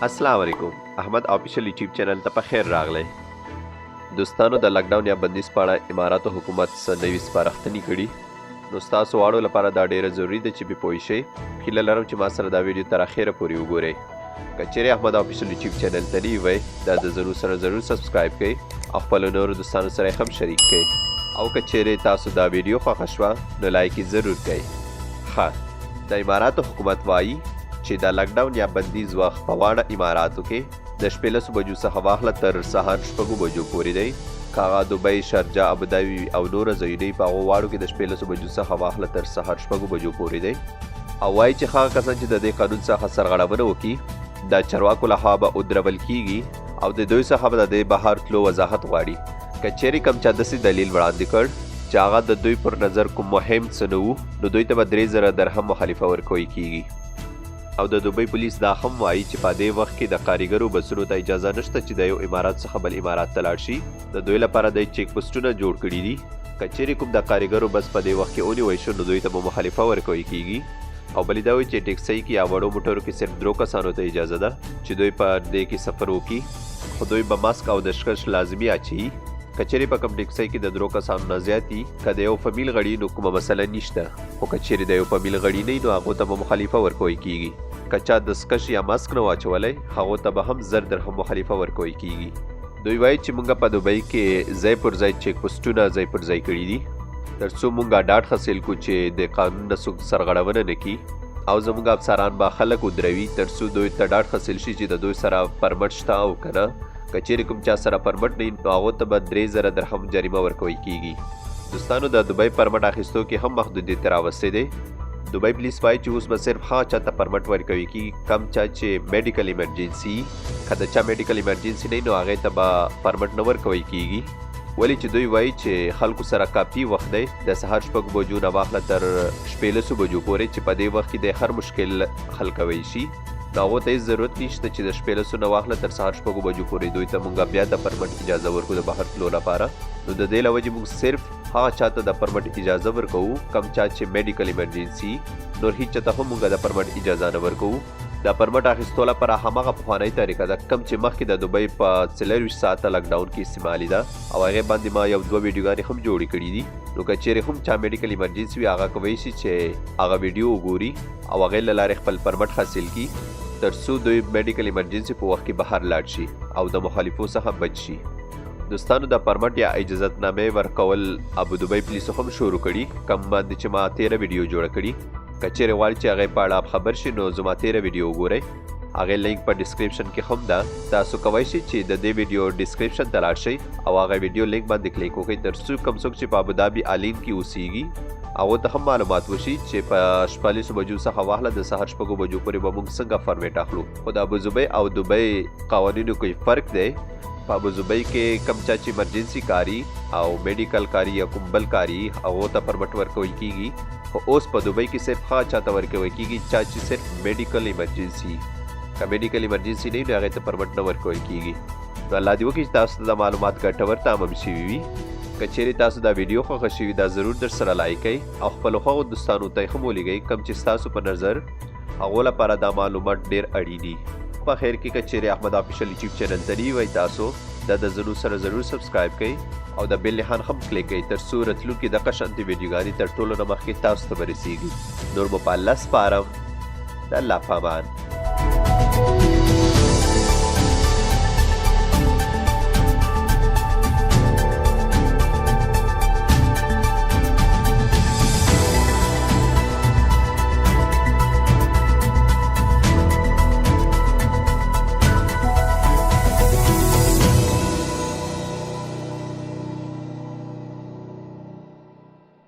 السلام علیکم احمد آفیشل یوټیوب چینل ته په خیر راغلی دوستانو د لاک ډاون یا بندیز په اړه اماراتو حکومت څه نوي سپارښتنې کړي نو ستاسو واړو لپاره دا ډیره ضروري ده چې بې پوه شئ هیله لرم چې ما سره دا ویډیو تر اخره پورې وګورئ که چیرې احمد آفیشل یوټیوب چینل ته نوي وئ دا د ضرور سبسکرایب کړئ او خپلو نورو دوستانو سره یې هم شریک کړئ او که چیرې تاسو دا ویډیو خوښه شوه نو لایک یې ضرور کړئ ښه د اماراتو حکومت وایي چې د لاک ډاون یا بندیز وخت په واړه اماراتو کې د شپې 10 بجو څخه واخله تر سهار 6 بجو پورې دی که هغه دوبۍ شارجه ابوظبي او نوره ځایونه په هغو واړو کې د شپې 10 بجو څخه واخله تر سهار 6 بجو پورې دی او وایي چې هغه کسان چې د دې قانون څخه سرغړونه وکړي د چارواکو لخوا به ودرول کیږي او د دوی څخه به د دې بهر تلو وضاحت غواړي که چیرې کوم چا داسې دلیل وړاندې کړ چې هغه د دوی پر نظر کوم مهم څه نه وو نو دوی ته به 3000 درهم مخالفه ورکوي کیږي او د دوبۍ پولیس دا هم وایي چې په دې وخت کې د کاریګرو بسونو ته اجازه نشته چې د یو امارات څخه بل امارات ته لاړ شي د دوی لپاره د چیک پوسټونه جوړ کړي دي که چیرې کوم د کاریګرو بس په دې وخت کې ونیوی شو نو دوی ته به مخالفه ورکوي کیږي او بلې دا وایي چې ټیکسۍ کې یا وړو موټرو کې صرف 3 کسانو ته اجازه ده چې دوی په دې کې سفر وکړي خو دوی به ماسک او دستکش لازمي اچوي که چیرې په کوم ټیکسۍ کې د 3 کسانو نه زیات وي که د یو فامیل غړي نو کومه مسله نشته خو که چیرې د یو فامیل غړي نه وي نو هغو ته به مخالفه ورکوي کیږي که چا دستکش یا ماسک نه واچولی هغو ته به هم 1000 درهم مخالفه ورکوي کیږي دوی وایي چې موږ په دوبۍ کې ځای پر ځای چیک پوسټونه ځای پر ځای کړي دي تر څو موږ ډاډ حاصل کړو چې د قانون نه څوک سرغړونه نه کړي او زموږ افسران به خلک ودروي تر څو دوی ته ډاډ حاصل شي چې د دوی سره پرمټ شته او که نه که چیرې کوم چا سره پرمټ نه وي نو هغو ته به 3000 درهم جریمه ورکوي کیږي دوستانو د دوبۍ پرمټ اخیستو کې هم محدودیت راوستی دی دوبۍ پولیس وایي چې اوس به صرف هغه چا ته پرمټ ورکوي کیږي کم چا چې میډیکل ایمرجنسي که د چا میډیکل ایمرجنسي نه وي نو هغې ته به پرمټ نه ورکوي کیږي ولې چې دوی وایي چې خلکو سره کافي وخت دی د سهار 6 بجو نه واخله تر شپې 10 بجو پورې چې په دې وخت کې د هر مشکل حل کوی شي نو هغو ته هېڅ ضرورت نشته چې د شپې 10 نه واخله تر سهار 6 بجو پورې دوی ته مونږ بیا د پرمټ اجازه ورکو د بهر تلو لپاره نو د دې له وجې مونږ صرف هغه چا ته د پرمټ اجازه ورکوو کم چا چې میډیکل ایمرجنسي نور هیڅ چا ته هم مونږ د پرمټ اجازه نه ورکوو د پرمټ اخیستو لپاره هماغه پخوانۍ طریقه ده کم چې مخکې د دوبۍ په 24 ساعته لاک ډاون کې استعمالي ده او هغې باندې ما 1-2 ویډیوګانې هم جوړې کړي دي نو که چیرې هم چا میډیکل ایمرجنسي وي هغه کولی شي چې هغه ویډیو وګوري او هغې له لارې خپل پرمټ حاصل کړي تر څو دوی میډیکل ایمرجنسي په وخت کې بهر لاړ شي او د مخالفو څخه بچ شي دوستانو د پرمټ یا اجازتنامې ورکول ابوظبي پولیسو هم شروع کړي کم باندې چې ما 13 ویډیو جوړه کړي که چیرې غواړئ چې هغې په اړه خبر شي نو زما 13 ویډیو وګورئ هغې لینک په ډسکرپشن کې هم ده تاسو کولی شئ چې د دې ویډیو ډسکرپشن ته لاړ شئ او هغه ویډیو لینک باندې کلیک وکړئ تر څو کوم څوک چې په ابوظبي عالین کې اوسیږي هغو ته هم معلومات وشي چې په 14 بجو څخه واخله د سهار 6 بجو پورې به موږ څنګه فارمیټ اخلو خو د ابوظبي او دوبۍ قوانینو کې فرق دی په ابوظبي کې کم چا چې ایمرجنسي کاري او میډیکل کاري یا کوم بل کاري هغو ته پرمټ ورکوي کیږي خو اوس په دوبۍ کې صرف هغه چا ته ورکوي کیږي چا چې صرف میډیکل ایمرجنسي که میډیکل ایمرجنسي نه وي نو هغې ته پرمټ نه ورکوي کیږي نو الله دې وکړي چې تاسو ته دا معلومات ګټور تمام شوي وي که چیرې تاسو دا ویډیو خوښه شوي دا ضرور در سره لایک کړئ او خپلو هغو دوستانو ته یې هم ولیږئ کوم چې ستاسو په نظر هغو لپاره دا معلومات ډېر اړین دي په خیر کې که چیرې احمد آفیشل یوټیوب چینل ته نوي وئ تاسو دا د ځنو سره ضرور سبسکرایب کړئ او د بیل نښان هم کلیک کړئ تر څو راتلونکي دغه شانتې ویډیوګانې تر ټولو نه مخکې تاسو ته به رسیږي نور مو په الله سپارم د الله په امان